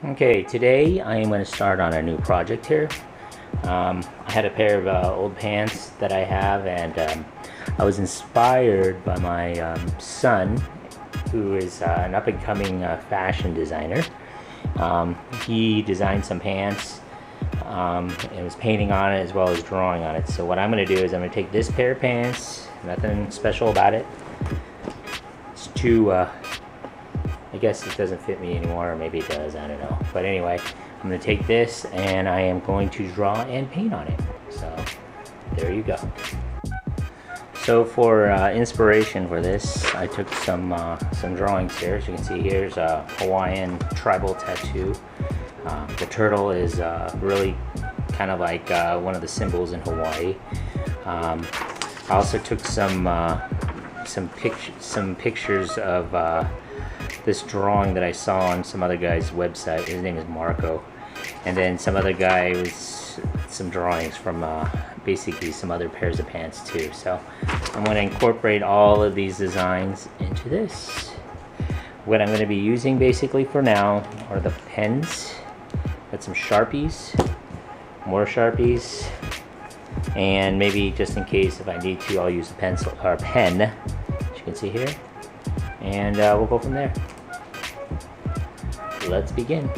Okay, today I am going to start on a new project here. I had a pair of old pants that I have, and I was inspired by my son, who is an up-and-coming fashion designer. He designed some pants and was painting on it as well as drawing on it. So what I'm going to do is I'm going to take this pair of pants, nothing special about it. It's too I guess it doesn't fit me anymore, or maybe it does, I don't know. But anyway, I'm going to take this and I am going to draw and paint on it. So there you go. So for inspiration for this, I took some drawings here. As you can see, here's a Hawaiian tribal tattoo. The turtle is really kind of like one of the symbols in Hawaii. I also took some pictures of this drawing that I saw on some other guy's website. His name is Marco. And then some other guy with some drawings from basically some other pairs of pants too. So I'm going to incorporate all of these designs into this. What I'm going to be using basically for now are the pens. Got some Sharpies, more Sharpies, and maybe just in case if I need to, I'll use a pencil or a pen, as you can see here, and we'll go from there. Let's begin.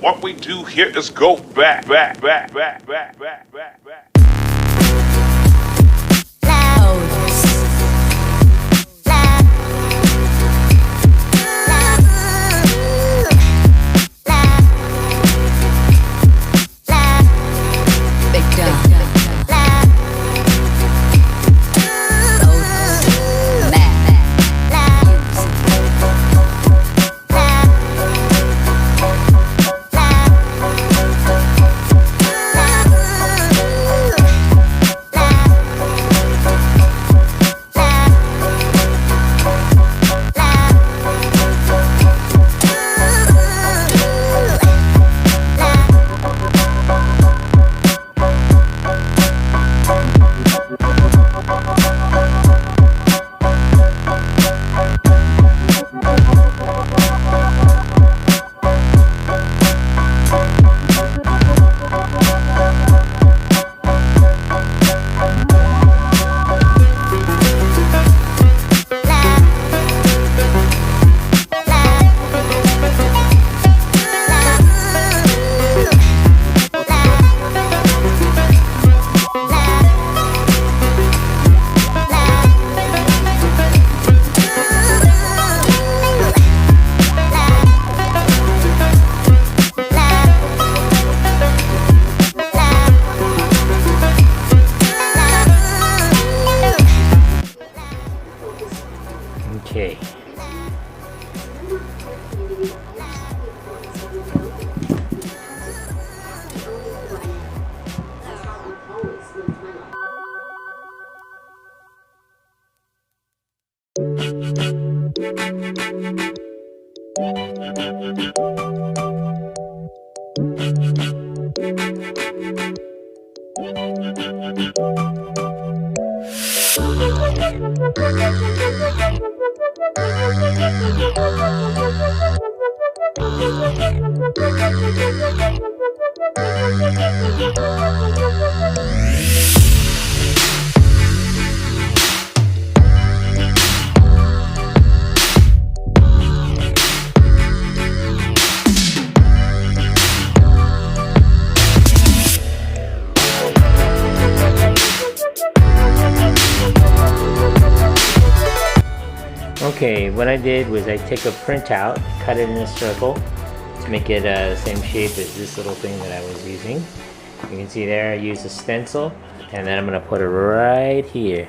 What we do here is go back. Okay. Okay, what I did was I took a printout, cut it in a circle to make it the same shape as this little thing that I was using. You can see there I used a stencil, and then I'm going to put it right here.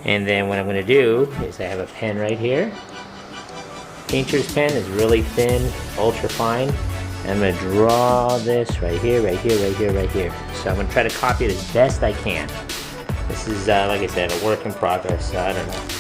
And then what I'm going to do is I have a pen right here. Painter's pen is really thin, ultra fine. And I'm going to draw this right here, right here, right here, right here. So I'm going to try to copy it as best I can. This is, like I said, a work in progress, so I don't know.